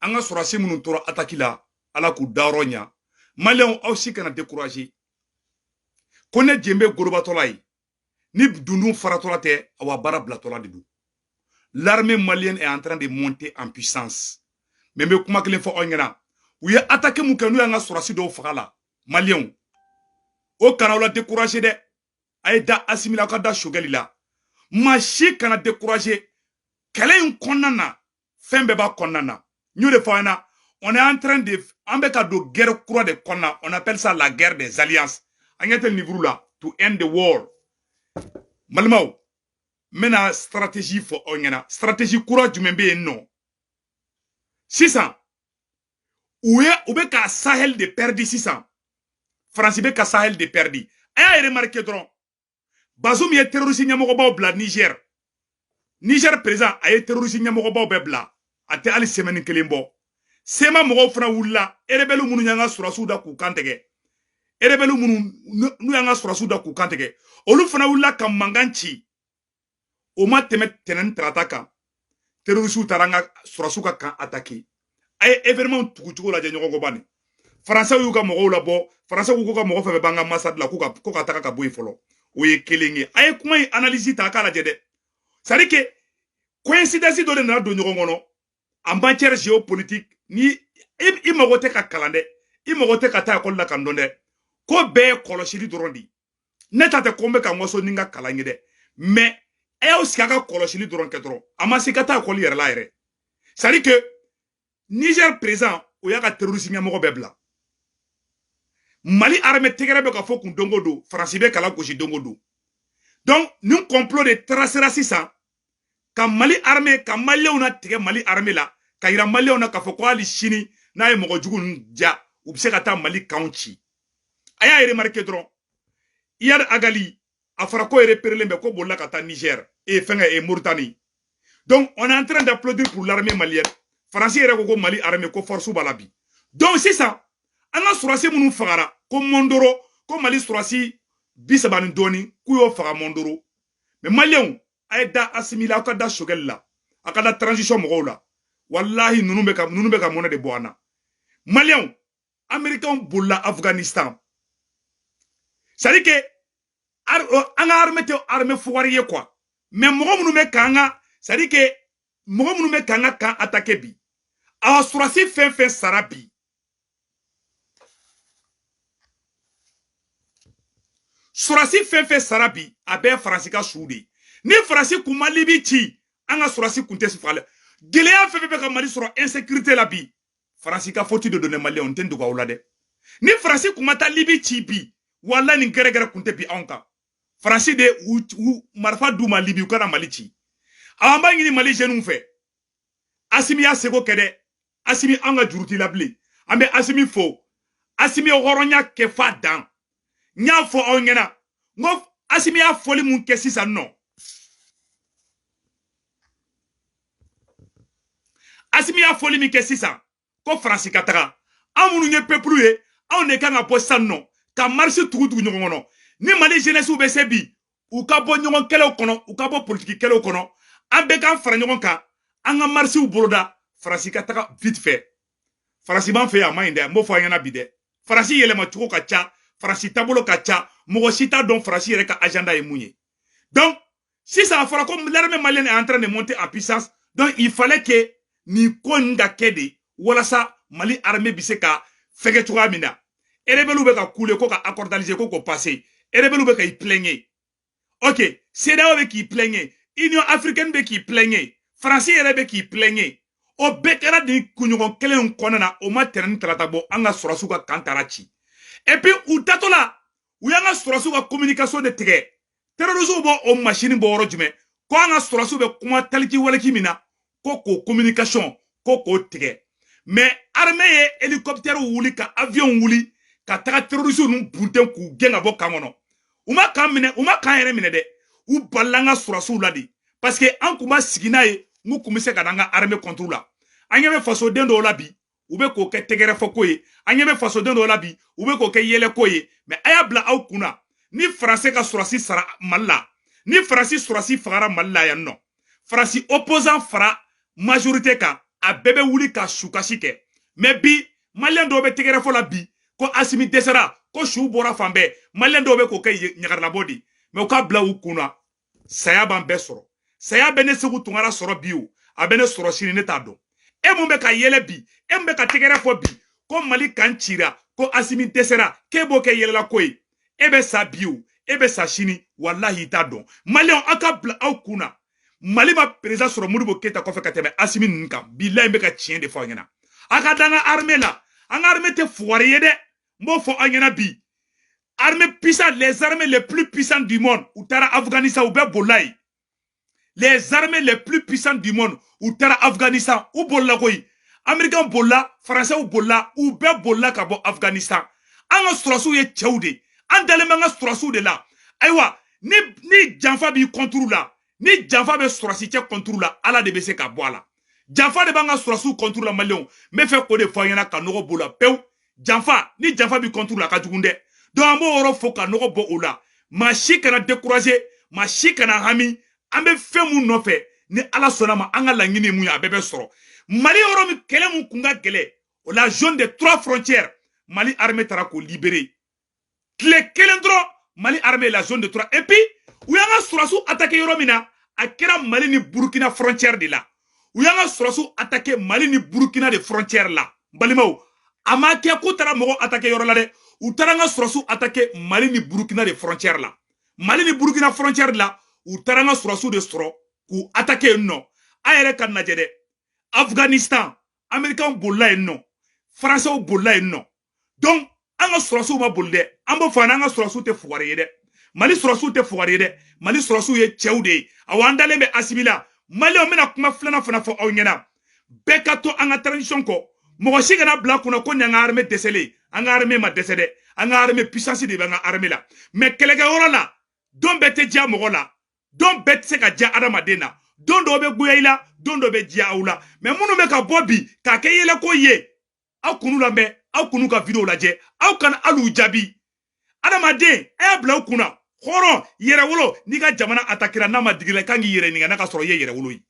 anga surasi munu tora attaque la ala ku daronya malien aussi kana décourager kone djembe gorobatɔla ye ni dundun faratola tɛ awa bara blatɔla de do l'armée malienne est en train de monter en puissance mais me kuma kelen fɔ aw ɲɛna u ye attaque mun kɛ n'u y'an ka surasi dɔw faga la malien o kana la décourager dɛ a ye da Assimi la ka da Choguel la maa si kana décourager kɛlɛ in kɔnɔna na fɛn bɛɛ b'a kɔnɔna na n'o de fɔ an na on est en train de an bɛ ka don guerre kura de kɔnɔna on appelle ça la guerre des alliances an ɲɛ tɛ niveau la to end the war malimaw n bɛna stratégie fɔ aw ɲɛna stratégie kura jumɛn bɛ yen nɔ sisan u bɛ ka Sahel de perdu sisan France bɛ ka Sahel de perdu a y'a remarqué dɔrɔn Bazoum ye terroriste ɲɛmɔgɔbaw bila Niger président a ye terroriste ɲɛmɔgɔbaw bɛɛ bila a tɛ hali semaine kelen bɔ sema mɔgɔw fana wulila rebelle minnu y'an ka surasiw da k'u kan tigɛ rebelle minnu n'u y'an ka surasiw da k'u kan tigɛ olu fana wulila ka mankan ci o ma tɛmɛ tɛnɛni tarata kan terroriste taara an ka surasiw ka kan attaquer a ye événement tugu cogo lajɛ ɲɔgɔn kɔ bani français y'u ka mɔgɔw labɔ français k'u ka mɔgɔ fɛn b'an ka ambassade la ko ka taga ka bɔ yen fɔlɔ o ye kelen ye a ye kuma in analyse ta k'a lajɛ dɛ c'est à dire que coïncidence dɔ de nana don ɲɔgɔn kɔnɔ en matière géopolitique ni i mago tɛ ka kalan dɛ i mago tɛ ka taa école la ka dɔn dɛ ko bɛɛ ye kɔlɔsili dɔrɔn de ne ta tɛ ko n bɛ ka n waso ni n ka kalan ye dɛ mais a y'aw sigi a ka kɔlɔsili dɔrɔn kɛ dɔrɔn a ma se ka taa école yɛrɛ la yɛrɛ c'est à dire que Niger présent o y'a ka terroriste ɲɛmɔgɔ bɛɛ bila Mali armée tɛgɛrɛ bɛ ka fɔ kun dongo don France bɛ kala gosi dongo don donc nin complot de tracera sisan ka Mali armée ka maliyɛnw na tigɛ Mali armée la ka yira maliyɛnw na k'a fɔ ko hali sini n'a ye mɔgɔ jugu ninnu ja u bɛ se ka taa Mali kanw ci a y'a remarqué dɔrɔn Iyad Agali a fɔra ko repérelen bɛ ko bolila ka taa Niger et Mauritanie donc on est en train d'applaudir pour l'armée malienne France yɛrɛ ko Mali armée ko force b'a la bi donc sisan an ka surasi minnu fagara ko Mondoro ko Mali surasi 30 ni dɔɔni k'u y'o faga Mondoro mais maliyɛnw a ye da Assimi la aw ka da Choguel la a ka da transition mɔgɔw la wallahi ninnu bɛ ka mɔnɛ de bɔ an na maliyɛnw américains bolila Afghanistan c'est à dire que an ka armée tɛ armée fugari ye quoi mais mɔgɔ minnu bɛ k'an ka c'est à dire que mɔgɔ minnu bɛ k'an ka kan attaquer bi a surasi fɛn fɛn sara bi surasi fɛn fɛn sara bi a bɛɛ Faransi ka su de ni Faransi kun ma Libi ci an ka surasi kun tɛ faga gɛlɛya fɛn fɛn bɛ ka Mali sɔrɔ insécurité la bi Faransi ka faute de donner maliyɛnw tɛ dogo aw la dɛ ni Faransi kun ma taa Libi ci bi wala nin gɛrɛgɛrɛ kun tɛ bi anw kan Faransi de u marifa d'u ma Libi u kana Mali ci an b'a ɲini Mali jeunes fɛ Assimi y'a seko kɛ dɛ Assimi an ka juru t'i la bilen an bɛ Assimi fo Assimi ye hɔrɔnya kɛ f'a dan n y'a fɔ aw ɲɛna n ko Assimi y'a fɔli mun kɛ sisan nɔ Assimi y'a fɔli min kɛ sisan ko Faransi ka taga an minnu ye peuple ye anw de kan ka bɔ sisan nɔ ka marche tugu ɲɔgɔn kɔnɔ ni Mali jeunesse bɛ se bi u ka bɔ ɲɔgɔn kɛlɛw kɔnɔ u ka bɔ politique kɛlɛw kɔnɔ an bɛɛ k'an fara ɲɔgɔn kan an ka marchew boloda Faransi ka taga vite fait Faransi b'an fɛ yan a ma ɲi dɛ n b'o fɔ an ɲɛna bi dɛ Faransi yɛlɛma cogo ka ca Faransi taabolo ka ca mɔgɔ si t'a dɔn Faransi yɛrɛ ka agenda ye mun ye donc sisan a fɔra ko l'armée malienne est en train de monter en puissance donc il fallait que nin ko nin ka kɛ de walasa Mali armée bɛ se ka fɛgɛ cogoya min na rebelle bɛ ka couler ko ka accord d'Alger ko k'o passer rebelle bɛ ka i plaigner ok CEDEAO bɛ k'i plaigner Union africaine bɛ k'i plaigner Faransi yɛrɛ bɛ k'i plaigner o bɛɛ kɛra nin kunɲɔgɔn kelen in kɔnɔna na o ma tɛnɛ ni tarata bɔ an ka surasiw ka kan taara ci et puis u tatɔ la u y'an ka surasiw ka communication de tigɛ terroristes bɔ o machine bɔ yɔrɔ jumɛn ko an ka surasiw bɛ kuma taliki waliki min na ko k'o communication ko k'o tigɛ mais armée ye hélicoptère wuli ka avion wuli ka taga terroristes ninnu bunten k'u gɛn ka bɔ kan kɔnɔ u ma kan minɛ u ma kan yɛrɛ minɛ dɛ u balila an ka surasiw la de parce que an kun ma sigi n'a ye n'u kun bɛ se ka n'an ka armée contre la an ɲɛ bɛ fasoden dɔw la bi u bɛ k'o kɛ tɛgɛrɛ fɔ ko ye an ɲɛ bɛ fasoden dɔw la bi u bɛ k'o kɛ yɛlɛ ko ye mais a y'a bila aw kunna ni Faransi ka surasi sara Mali la ni Faransi surasi fagara Mali la yan nɔ Faransi opposant fara majorité kan a bebe wuli ka sukasi ke mais bi malien do be tigere fo la bi ko Asimi desera ko shu bora fambe malien do be ko kay nyagarla bodi mais ko bla wu kuna saya ban be soro saya bene segu tungara soro biu a bene soro sini ne ta do e mo be ka yele bi e mo be ka tigere fo bi ko Mali kan chira ko Asimi desera ke bo ke yele la koy e be sa biu e be sa sini wallahi ta do malien aka bla au kuna Mali ma président soro Modibo Keita ko fe ka tebe Asimi nka billahi be ka chien de fo ngena aka danga armée la an armée te foire de mo fo angena bi armée puissante les armées les plus puissantes du monde ou tara Afghanistan ou be bolay les armées les plus puissantes du monde ou tara Afghanistan ou bolla koy américain bolla français ou bolla ou be bolla ka bo Afghanistan an strosu ye chewde an dalema nga strosu de la aywa ni janfa bi contrôle la ni janfa be strosi che contrôle la ala de be se ka boala janfa de banga surasu contre la malion me fait ko de foyana ka nogo bola pew janfa ni janfa bi contre la ka jugunde do amo oro fo ka nogo bo ola ma shikana décourager ma shikana hami ambe fe mu no fe ni ala sonama anga la ngini mu ya bebe soro Mali oro mi kele mu kunga kele o la zone des 3 frontières Mali armée tara ko libérer kle kelendro Mali armée la zone de 3 et puis ou yanga surasu attaquer yoro mina akera Mali ni Burkina frontière de là ou yanga surasu attaquer Mali ni Burkina de frontière là balimaw amake ko tara mogo attaquer yoro la de ou taranga surasu attaquer Mali ni Burkina de frontière là Mali ni Burkina frontière là ou taranga surasu de soro ku attaquer non ayere kan najede Afghanistan américain bolla non français bolla non donc anga surasu ma bolde ambo fana anga surasu te foire de Mali surasu te foire de Mali surasu ye chewde awandale be asimila Mali o mena kuma flana fana fo awnyena bekato anga transition ko mo shi gana bla kuna ko nyanga armée décelé anga armée ma décédé anga armée puissance de banga armée la mais kelega orala don bete dia mo la don bete se ka dia adama dena don do be guyaila don do be dia awla mais munu be ka bobi ka kayela ko ye akunu la me akunu ka video la je akan alu jabi adama den e bla kuna Horo yere wolo ni ka jamana atakira na ma digile kangi yere ni na ka soro yere wolo yi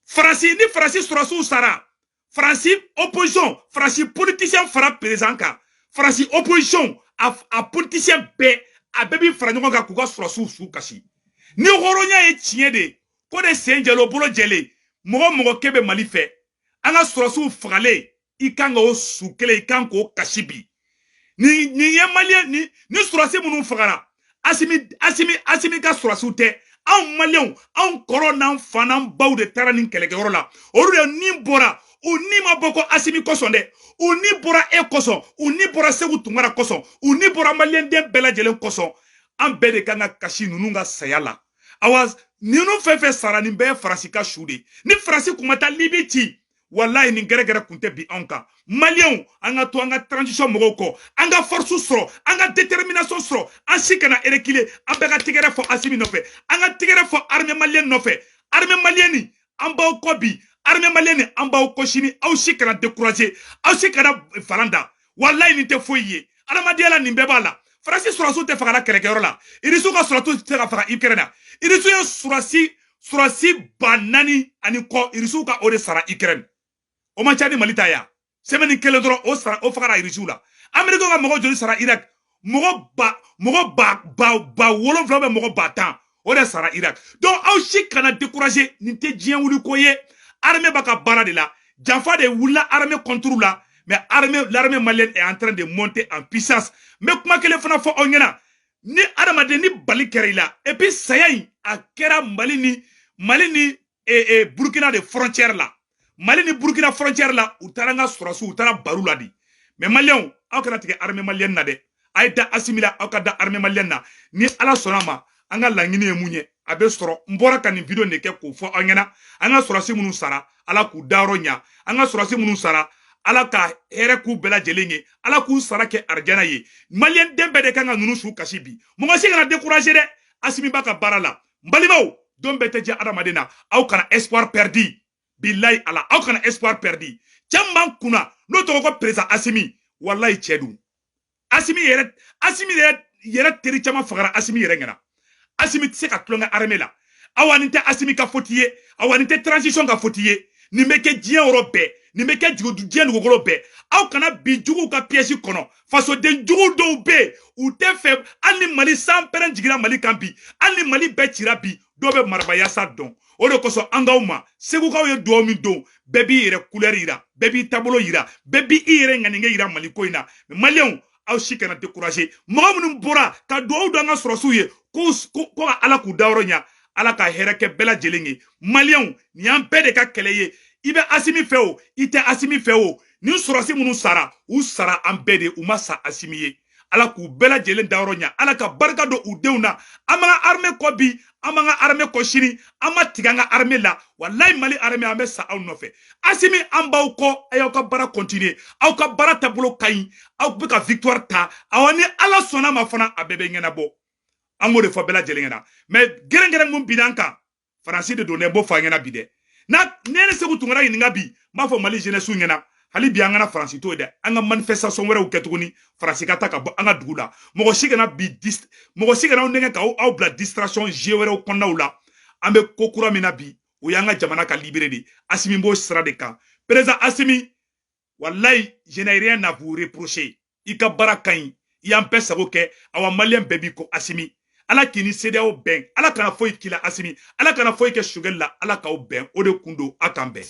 Franci ni Franci surasu sara Franci opposition Franci politicien fara président ka Franci opposition a politicien be a bebi franyo ka ku ka surasu su kasi ni horo nya e tie de ko de senjelo bolo jele mogo kebe Mali fe anga surasu fagale ikanga o su kele ikango kashibi ni ye Malien ni surasi munu fagara Asimi ka surasu te an Malien an korona fanan baw de taranin kelekeyoro la oru de ni bora o ni ma boko Asimi koson de o ni bora e koson o ni bora Segu Tungara koson o ni bora Malien den bela jelen koson an be de kanga kashi nunu nga sayala awaz ninu fefe sara ni be farasika shude ni farasi kumata libiti wallahi ni gere kunte bi anka Malien anga to anga transition mogoko anga force soro anga détermination soro ansikana erekile ambega tigere fo Asimi nofe anga tigere fo armée malienne nofe armée malienne amba kobi armée malienne amba koshini au sikana décourager au sikana falanda wallahi ni te foye alamadiala ni bebala Francis surasu te fagala kerekero la irisu ka suratu te faga ikrena irisu ya surasi banani ani ko irisu ka ore sara ikren o ma chani malitaya semeni kele dro o sara o fagara irisu la amerika ga mogo joli sara Irak mogo ba wolo vlobe mogo batan o de sara Irak donc au shikana décourager ni te dien wuli koye armée baka bara de la janfa de wula armée contre la mais l'armée malienne est en train de monter en puissance mais kuma kele fana fo onyena ni adamade ni bali kerila et puis sayay a kera Mali ni Burkina de frontière là Mali ni Burkina frontière là ou taranga surasu ou tara barula di mais malien aw kana tige armée malienne na de ayda asimila aw kada armée malienne na ni ala sonama anga langini e munye abe soro mbora kan video ne ke ko fo onyena anga surasi munu sara ala ku daro nya anga surasi munu sara ala ka here ku bela jelenye ala ku sarake arjana ye malien dembe de kanga nunu su kashibi mo ngasi kana décourager de Asimi baka barala mbalibaw dombe te ja adamadena aw kana espoir perdu billahi ala aw kana espoir perdu jamban kuna no to ko président Asimi wallahi chedu Asimi yere teri chama fagara Asimi yere ngana Asimi tse ka klonga armée la awaninte Asimi ka fotiye awaninte transition ka fotiye nin bɛ kɛ diɲɛ yɔrɔ bɛɛ nin bɛ kɛ diɲɛ dugukolo bɛɛ aw kana bi juguw ka piège kɔnɔ fasoden jugu dɔw bɛ yen u tɛ fɛ hali ni Mali sanpɛrɛn jiginna Mali kan bi hali ni Mali bɛɛ cira bi dɔw bɛ marabayasa dɔn o de kosɔn an k'aw ma segukaw ye duwawu min don bɛɛ b'i yɛrɛ couleur yira bɛɛ b'i taabolo yira bɛɛ b'i yɛrɛ ŋaniŋɛ yira Mali ko in na maliyɛnw aw si kana décourager mɔgɔ minnu bɔra ka duwawu don an ka sɔrɔsiw ye ko ka Ala k'u dayɔrɔ ɲa Ala ka hɛrɛ kɛ bɛɛ lajɛlen ye maliyɛnw nin y'an bɛɛ de ka kɛlɛ ye i bɛ Asimi fɛ o i tɛ Asimi fɛ o ni sɔrɔsi minnu sara u sara an bɛɛ de u ma sa Asimi ye Ala k'u bɛɛ lajɛlen dayɔrɔ ɲa Ala ka barika don u denw na an b'an ka armée kɔ bi an b'an ka armée kɔ sini an ma tigɛ an ka armée la walayi Mali armée an bɛ sa aw nɔfɛ Asimi an b'aw kɔ a y'aw ka baara continuer aw ka baara taabolo ka ɲi aw bɛ ka victoire ta awa ni Ala sɔnna ma fana a bɛɛ bɛ ɲɛnabɔ an b'o de fɔ bɛɛ lajɛlen ɲɛna mais gɛrɛngɛrɛn mun binna an kan Faransi de don dɛ n b'o fɔ a ɲɛna bi dɛ ne ni Segu Tunkara ɲininka bi n b'a fɔ Mali jeunesse ɲɛna hali bi an kana Faransi to ye dɛ an ka manifestation wɛrɛw kɛ tuguni Faransi ka ta ka bɔ an ka dugu la mɔgɔ si kana aw nɛgɛ k'aw bila distraction jeu wɛrɛw kɔnɔnaw la an bɛ ko kura min na bi o y'an ka jamana ka libéré de Asimi b'o sira de kan président Asimi wallahi je n'ai rien à vous reprocher i ka baara ka ɲi i y'an bɛɛ sago kɛ awa maliyɛn bɛɛ b'i ko Asimi Ala k'i ni CEDEAO bɛn Ala kana foyi k'i la Asimi Ala kana foyi kɛ Sogɛli la Ala k'aw bɛn o de kun don a k'an bɛn